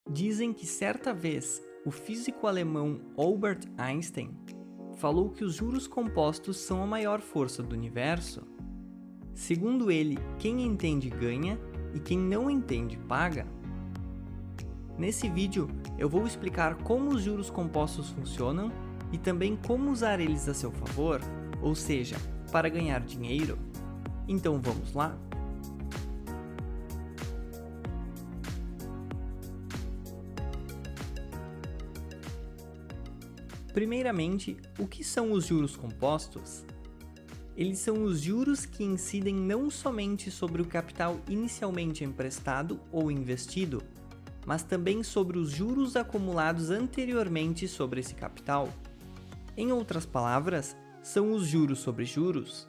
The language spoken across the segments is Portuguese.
Dizem que certa vez o físico alemão Albert Einstein falou que os juros compostos são a maior força do universo. Segundo ele, quem entende ganha e quem não entende paga. Nesse vídeo eu vou explicar como os juros compostos funcionam e também como usar eles a seu favor, ou seja, para ganhar dinheiro. Então vamos lá? Primeiramente, o que são os juros compostos? Eles são os juros que incidem não somente sobre o capital inicialmente emprestado ou investido, mas também sobre os juros acumulados anteriormente sobre esse capital. Em outras palavras, são os juros sobre juros.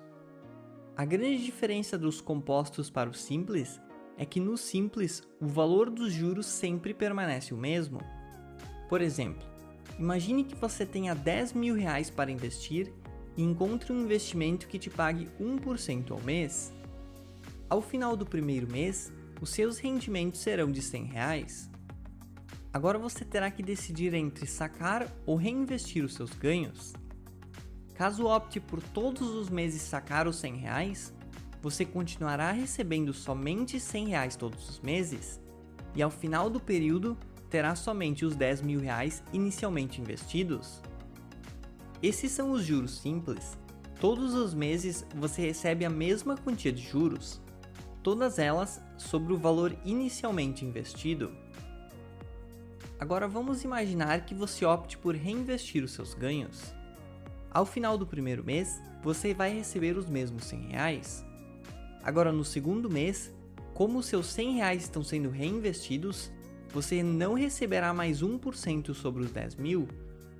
A grande diferença dos compostos para o simples é que no simples o valor dos juros sempre permanece o mesmo. Por exemplo, imagine que você tenha R$10.000 para investir e encontre um investimento que te pague 1% ao mês. Ao final do primeiro mês, os seus rendimentos serão de R$100. Agora você terá que decidir entre sacar ou reinvestir os seus ganhos. Caso opte por todos os meses sacar os R$100, você continuará recebendo somente R$100 todos os meses e ao final do período terá somente os R$10.000 inicialmente investidos. Esses são os juros simples. Todos os meses você recebe a mesma quantia de juros, todas elas sobre o valor inicialmente investido. Agora vamos imaginar que você opte por reinvestir os seus ganhos. Ao final do primeiro mês, você vai receber os mesmos R$100. Agora no segundo mês, como os seus R$100 estão sendo reinvestidos, você não receberá mais 1% sobre os 10.000,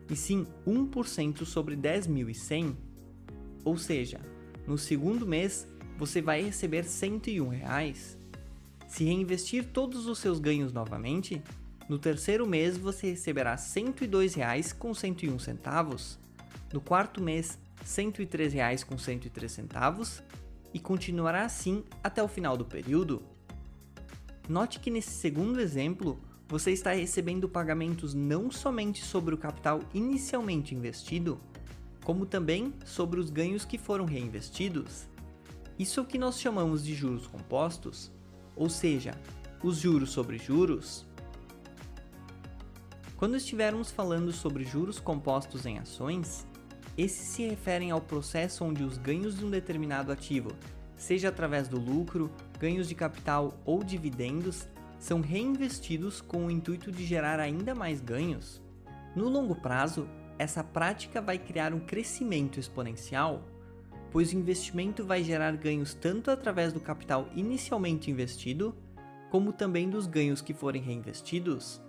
e sim 1% sobre 10.100. Ou seja, no segundo mês, você vai receber R$101. Se reinvestir todos os seus ganhos novamente, no terceiro mês você receberá R$102,01, no quarto mês R$103,01 e continuará assim até o final do período. Note que nesse segundo exemplo, você está recebendo pagamentos não somente sobre o capital inicialmente investido, como também sobre os ganhos que foram reinvestidos. Isso é o que nós chamamos de juros compostos, ou seja, os juros sobre juros. Quando estivermos falando sobre juros compostos em ações, esses se referem ao processo onde os ganhos de um determinado ativo, seja através do lucro, ganhos de capital ou dividendos, são reinvestidos com o intuito de gerar ainda mais ganhos. No longo prazo, essa prática vai criar um crescimento exponencial, pois o investimento vai gerar ganhos tanto através do capital inicialmente investido, como também dos ganhos que forem reinvestidos.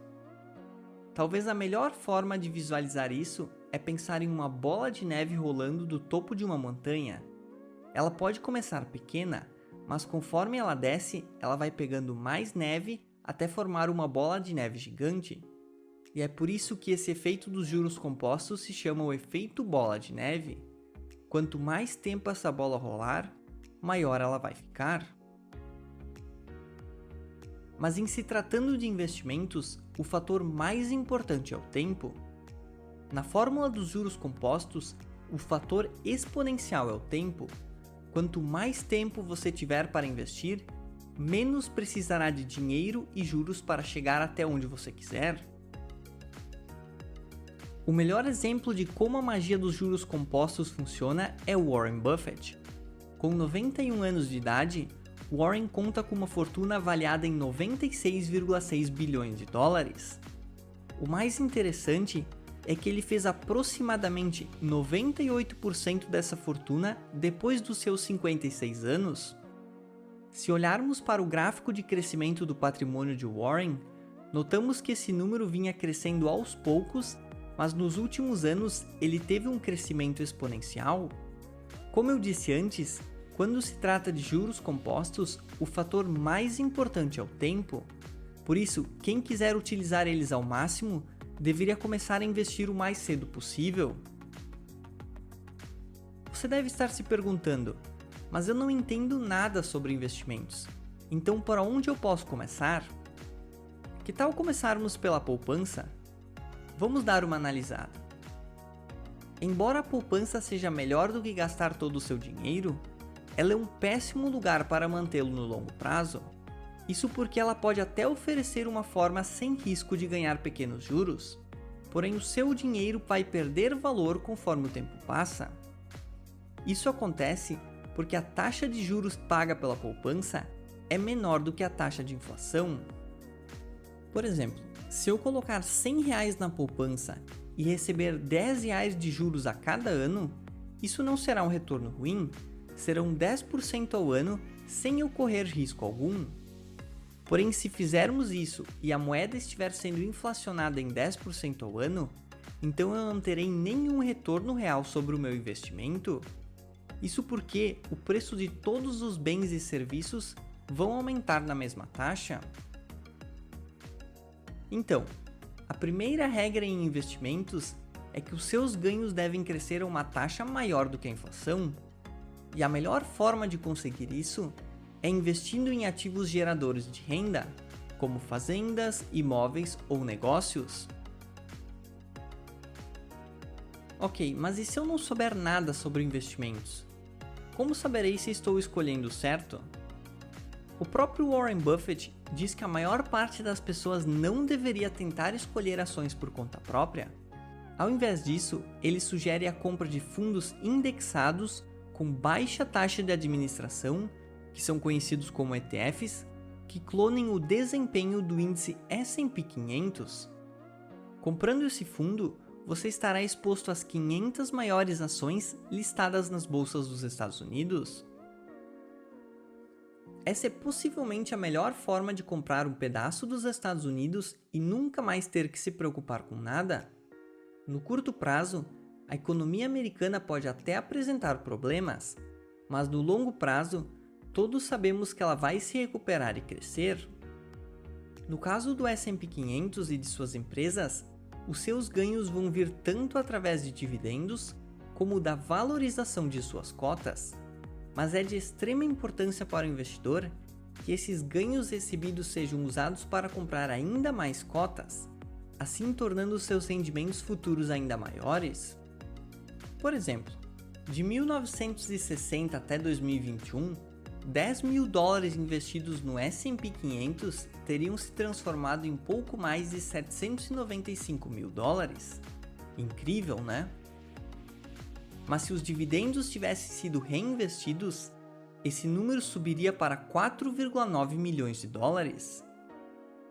Talvez a melhor forma de visualizar isso é pensar em uma bola de neve rolando do topo de uma montanha. Ela pode começar pequena, mas conforme ela desce, ela vai pegando mais neve até formar uma bola de neve gigante. E é por isso que esse efeito dos juros compostos se chama o efeito bola de neve. Quanto mais tempo essa bola rolar, maior ela vai ficar. Mas em se tratando de investimentos, o fator mais importante é o tempo. Na fórmula dos juros compostos, o fator exponencial é o tempo. Quanto mais tempo você tiver para investir, menos precisará de dinheiro e juros para chegar até onde você quiser. O melhor exemplo de como a magia dos juros compostos funciona é Warren Buffett. Com 91 anos de idade, Warren conta com uma fortuna avaliada em 96,6 bilhões de dólares. O mais interessante é que ele fez aproximadamente 98% dessa fortuna depois dos seus 56 anos. Se olharmos para o gráfico de crescimento do patrimônio de Warren, notamos que esse número vinha crescendo aos poucos, mas nos últimos anos ele teve um crescimento exponencial. Como eu disse antes, quando se trata de juros compostos, o fator mais importante é o tempo. Por isso, quem quiser utilizar eles ao máximo, deveria começar a investir o mais cedo possível. Você deve estar se perguntando, mas eu não entendo nada sobre investimentos, então por onde eu posso começar? Que tal começarmos pela poupança? Vamos dar uma analisada. Embora a poupança seja melhor do que gastar todo o seu dinheiro, ela é um péssimo lugar para mantê-lo no longo prazo. Isso porque ela pode até oferecer uma forma sem risco de ganhar pequenos juros, porém o seu dinheiro vai perder valor conforme o tempo passa. Isso acontece porque a taxa de juros paga pela poupança é menor do que a taxa de inflação. Por exemplo, se eu colocar R$100 na poupança e receber R$10 de juros a cada ano, isso não será um retorno ruim, serão 10% ao ano sem eu correr risco algum. Porém, se fizermos isso e a moeda estiver sendo inflacionada em 10% ao ano, então eu não terei nenhum retorno real sobre o meu investimento. Isso porque o preço de todos os bens e serviços vão aumentar na mesma taxa. Então, a primeira regra em investimentos é que os seus ganhos devem crescer a uma taxa maior do que a inflação, e a melhor forma de conseguir isso é investindo em ativos geradores de renda, como fazendas, imóveis ou negócios. Ok, mas e se eu não souber nada sobre investimentos? Como saberei se estou escolhendo certo? O próprio Warren Buffett diz que a maior parte das pessoas não deveria tentar escolher ações por conta própria. Ao invés disso, ele sugere a compra de fundos indexados com baixa taxa de administração, que são conhecidos como ETFs, que clonem o desempenho do índice S&P 500. Comprando esse fundo, você estará exposto às 500 maiores ações listadas nas bolsas dos Estados Unidos. Essa é possivelmente a melhor forma de comprar um pedaço dos Estados Unidos e nunca mais ter que se preocupar com nada. No curto prazo, a economia americana pode até apresentar problemas, mas no longo prazo, todos sabemos que ela vai se recuperar e crescer. No caso do S&P 500 e de suas empresas, os seus ganhos vão vir tanto através de dividendos, como da valorização de suas cotas. Mas é de extrema importância para o investidor que esses ganhos recebidos sejam usados para comprar ainda mais cotas, assim tornando seus rendimentos futuros ainda maiores. Por exemplo, de 1960 até 2021, $10 mil investidos no S&P 500 teriam se transformado em pouco mais de $795 mil. Incrível, né? Mas se os dividendos tivessem sido reinvestidos, esse número subiria para $4,9 milhões.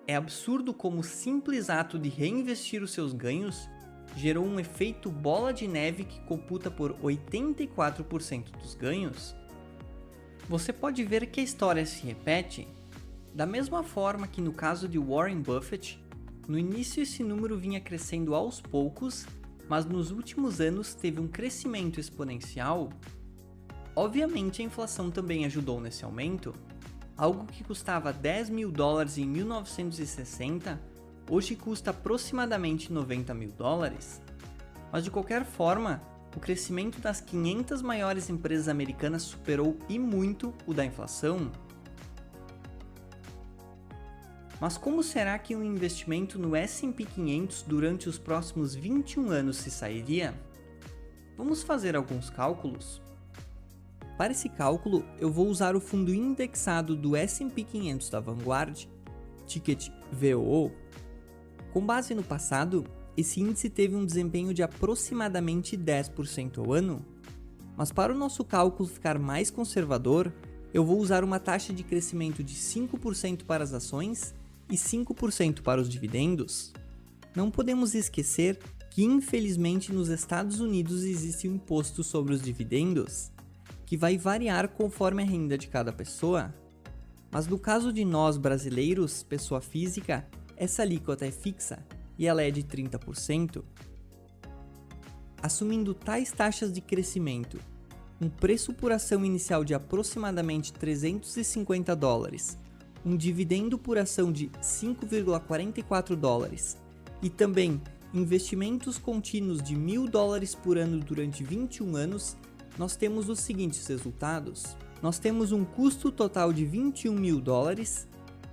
É absurdo como o simples ato de reinvestir os seus ganhos gerou um efeito bola de neve que computa por 84% dos ganhos. Você pode ver que a história se repete, da mesma forma que no caso de Warren Buffett, no início esse número vinha crescendo aos poucos, mas nos últimos anos teve um crescimento exponencial. Obviamente a inflação também ajudou nesse aumento. Algo que custava $10 mil em 1960, hoje custa aproximadamente $90 mil. Mas de qualquer forma, o crescimento das 500 maiores empresas americanas superou e muito o da inflação. Mas como será que um investimento no S&P 500 durante os próximos 21 anos se sairia? Vamos fazer alguns cálculos. Para esse cálculo, eu vou usar o fundo indexado do S&P 500 da Vanguard, ticket VOO. Com base no passado, esse índice teve um desempenho de aproximadamente 10% ao ano. Mas para o nosso cálculo ficar mais conservador, eu vou usar uma taxa de crescimento de 5% para as ações e 5% para os dividendos. Não podemos esquecer que, infelizmente, nos Estados Unidos existe um imposto sobre os dividendos, que vai variar conforme a renda de cada pessoa. Mas no caso de nós brasileiros, pessoa física, essa alíquota é fixa e ela é de 30%. Assumindo tais taxas de crescimento, um preço por ação inicial de aproximadamente $350, um dividendo por ação de $5,44 e também investimentos contínuos de $1.000 por ano durante 21 anos, nós temos os seguintes resultados. Nós temos um custo total de $21 mil,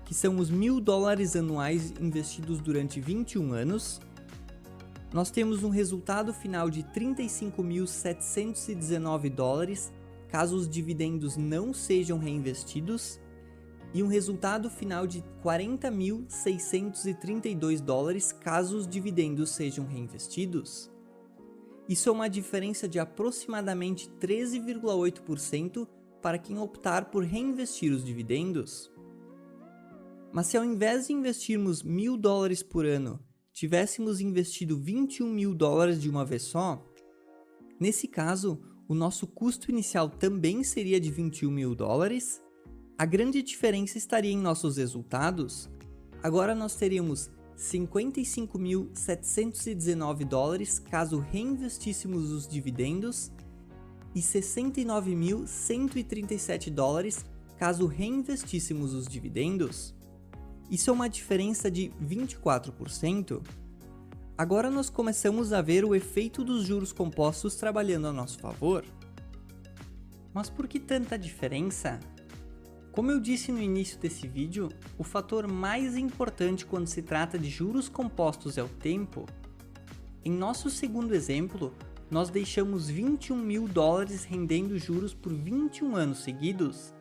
que são os $1.000 anuais investidos durante 21 anos. Nós temos um resultado final de $35.719, caso os dividendos não sejam reinvestidos, e um resultado final de $40.632, caso os dividendos sejam reinvestidos. Isso é uma diferença de aproximadamente 13,8% para quem optar por reinvestir os dividendos. Mas se ao invés de investirmos $1.000 por ano, tivéssemos investido $21.000 de uma vez só, nesse caso, o nosso custo inicial também seria de $21.000. A grande diferença estaria em nossos resultados. Agora nós teríamos $55.719 caso reinvestíssemos os dividendos e $69.137 caso reinvestíssemos os dividendos. Isso é uma diferença de 24%. Agora nós começamos a ver o efeito dos juros compostos trabalhando a nosso favor. Mas por que tanta diferença? Como eu disse no início desse vídeo, o fator mais importante quando se trata de juros compostos é o tempo. Em nosso segundo exemplo, nós deixamos $21.000 rendendo juros por 21 anos seguidos,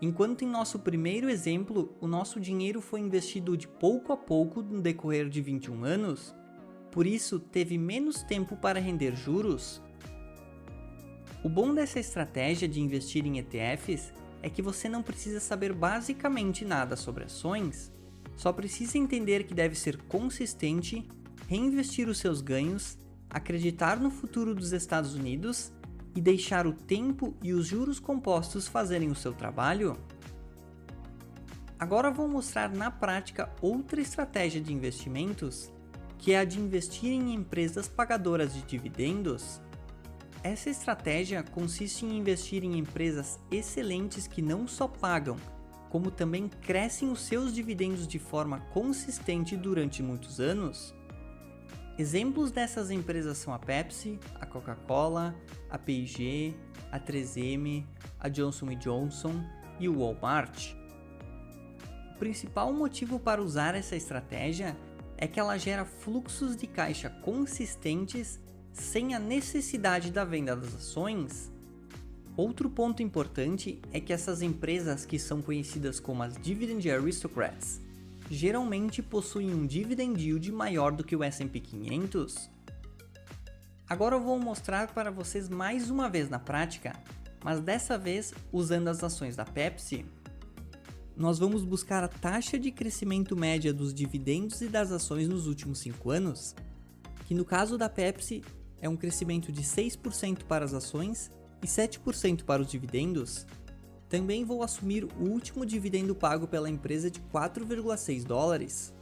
enquanto em nosso primeiro exemplo, o nosso dinheiro foi investido de pouco a pouco no decorrer de 21 anos, por isso teve menos tempo para render juros. O bom dessa estratégia de investir em ETFs é que você não precisa saber basicamente nada sobre ações, só precisa entender que deve ser consistente, reinvestir os seus ganhos, acreditar no futuro dos Estados Unidos e deixar o tempo e os juros compostos fazerem o seu trabalho. Agora vou mostrar na prática outra estratégia de investimentos, que é a de investir em empresas pagadoras de dividendos. Essa estratégia consiste em investir em empresas excelentes que não só pagam, como também crescem os seus dividendos de forma consistente durante muitos anos. Exemplos dessas empresas são a Pepsi, a Coca-Cola, a P&G, a 3M, a Johnson & Johnson e o Walmart. O principal motivo para usar essa estratégia é que ela gera fluxos de caixa consistentes sem a necessidade da venda das ações. Outro ponto importante é que essas empresas, que são conhecidas como as Dividend Aristocrats, geralmente possuem um dividend yield maior do que o S&P 500. Agora eu vou mostrar para vocês mais uma vez na prática, mas dessa vez usando as ações da Pepsi. Nós vamos buscar a taxa de crescimento média dos dividendos e das ações nos últimos 5 anos, que no caso da Pepsi é um crescimento de 6% para as ações e 7% para os dividendos. Também vou assumir o último dividendo pago pela empresa de $4,6.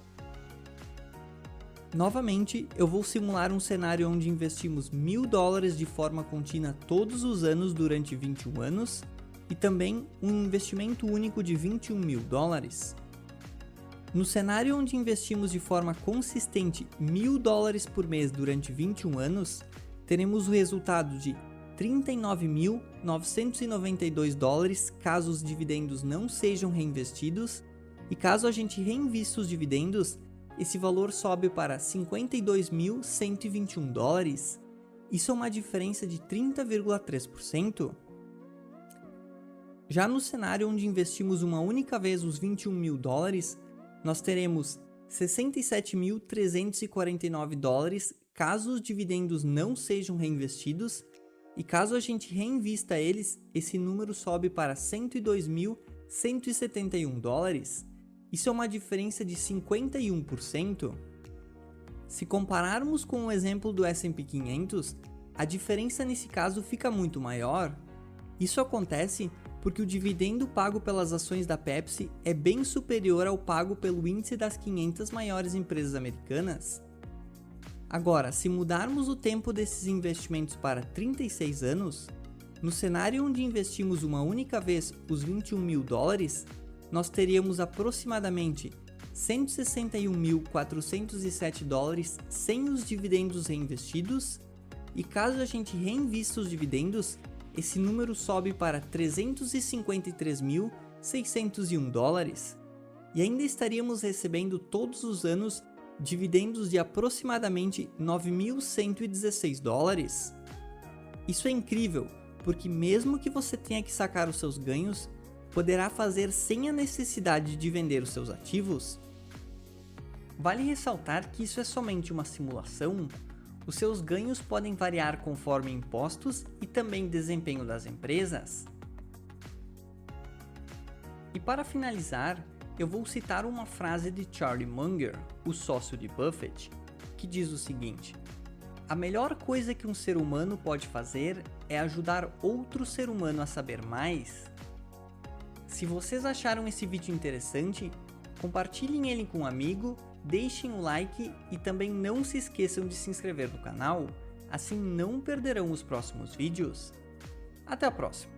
Novamente, eu vou simular um cenário onde investimos $1.000 de forma contínua todos os anos durante 21 anos e também um investimento único de $21.000. No cenário onde investimos de forma consistente $1.000 por mês durante 21 anos, teremos o resultado de $39.992 caso os dividendos não sejam reinvestidos, e caso a gente reinvista os dividendos, esse valor sobe para $52.121. Isso é uma diferença de 30,3%. Já no cenário onde investimos uma única vez os $21.000, nós teremos $67.349 caso os dividendos não sejam reinvestidos, e caso a gente reinvista eles, esse número sobe para $102.171. Isso é uma diferença de 51%. Se compararmos com o exemplo do S&P 500, a diferença nesse caso fica muito maior. Isso acontece porque o dividendo pago pelas ações da Pepsi é bem superior ao pago pelo índice das 500 maiores empresas americanas. Agora, se mudarmos o tempo desses investimentos para 36 anos, no cenário onde investimos uma única vez os $21.000, nós teríamos aproximadamente $161.407 sem os dividendos reinvestidos, e caso a gente reinvista os dividendos, esse número sobe para $353.601. e ainda estaríamos recebendo todos os anos dividendos de aproximadamente 9.116 dólares. Isso é incrível, porque mesmo que você tenha que sacar os seus ganhos, poderá fazer sem a necessidade de vender os seus ativos. Vale ressaltar que isso é somente uma simulação. Os seus ganhos podem variar conforme impostos e também desempenho das empresas. E para finalizar, eu vou citar uma frase de Charlie Munger, o sócio de Buffett, que diz o seguinte: a melhor coisa que um ser humano pode fazer é ajudar outro ser humano a saber mais. Se vocês acharam esse vídeo interessante, compartilhem ele com um amigo, deixem o like e também não se esqueçam de se inscrever no canal, assim não perderão os próximos vídeos. Até a próxima!